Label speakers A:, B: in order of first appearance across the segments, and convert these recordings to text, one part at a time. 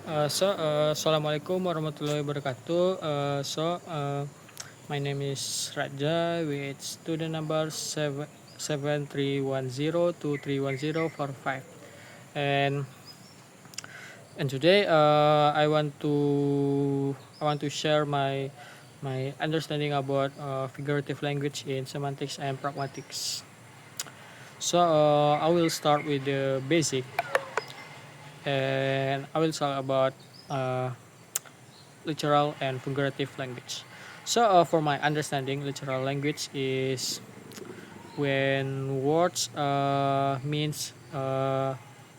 A: Assalamualaikum warahmatullahi wabarakatuh. My name is Raja with student number 7310231045, and today I want to share my understanding about figurative language in semantics and pragmatics. I will start with the basic, and I will talk about uh, literal and figurative language. For my understanding, literal language is when words means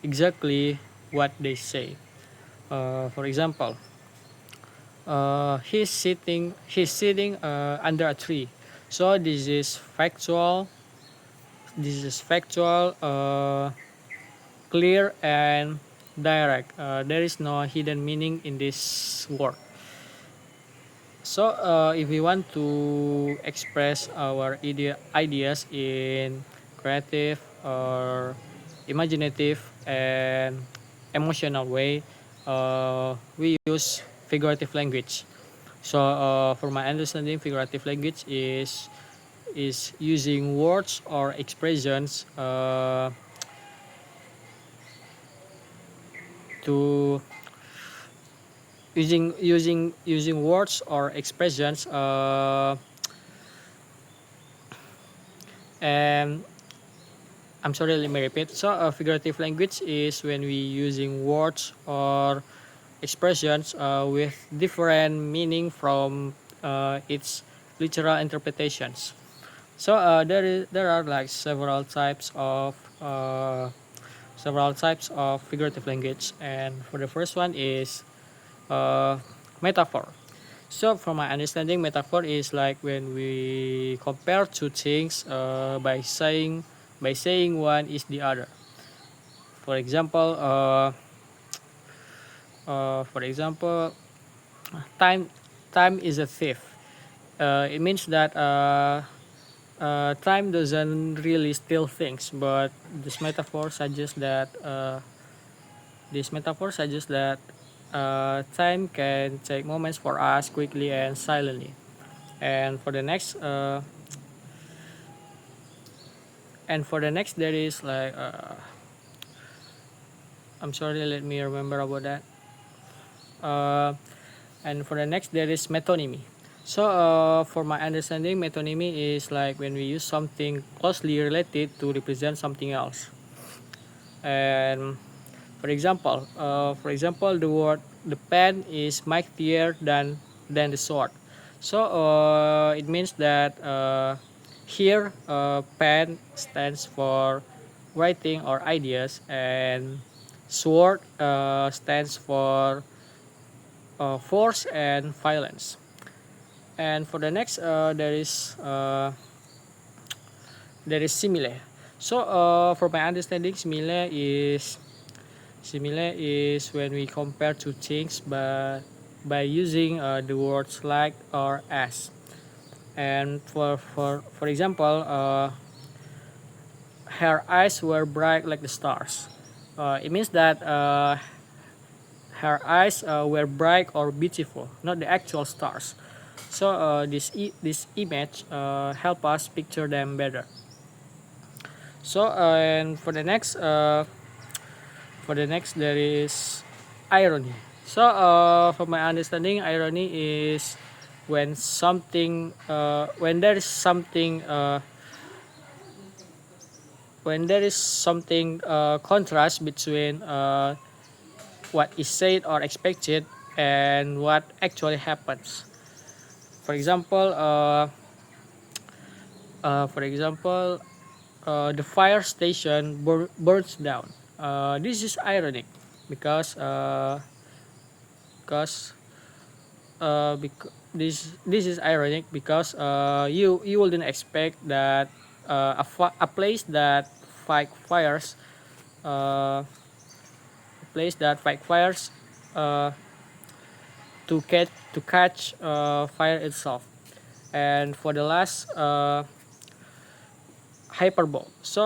A: exactly what they say. For example, he's sitting under a tree. So this is factual. This is factual, clear and direct. There is no hidden meaning in this word. If we want to express our ideas in creative or imaginative and emotional way, we use figurative language. For my understanding, figurative language is using words or expressions to using words or expressions and I'm sorry, let me repeat. Figurative language is when we using words or expressions with different meaning from its literal interpretations. There are like several types of figurative language, and for the first one is uh, metaphor. From my understanding, metaphor is like when we compare two things by saying one is the other. For example, time time is a thief. It means that time doesn't really steal things, but this metaphor suggests that time can take moments for us quickly and silently. And for the next, there is like I'm sorry, let me remember about that. Uh, and for the next, there is metonymy. For my understanding, metonymy is like when we use something closely related to represent something else. And for example, the pen is mightier than the sword. It means that here pen stands for writing or ideas, and sword stands for force and violence. And for the next, there is simile. For my understanding, simile is when we compare two things by using the words like or as. And for example, her eyes were bright like the stars. It means that her eyes were bright or beautiful, not the actual stars. This image help us picture them better. And for the next there is irony. From my understanding, irony is when there is something contrast between what is said or expected and what actually happens. For example, the fire station burns down. This is ironic because because this is ironic because you wouldn't expect that a place that fight fires uh, uh, to catch fire itself. And for the last, hyperbole. So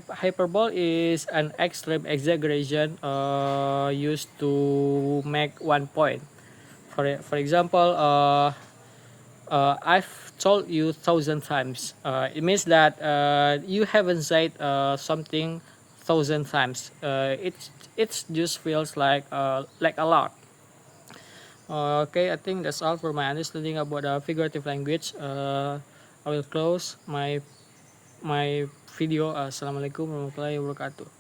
A: hyperbole is an extreme exaggeration used to make one point. For example, I've told you 1,000 times. It means that you haven't said something 1,000 times. It just feels like a lot. Okay, I think that's all for my understanding about figurative language. I will close my video. Assalamualaikum warahmatullahi wabarakatuh.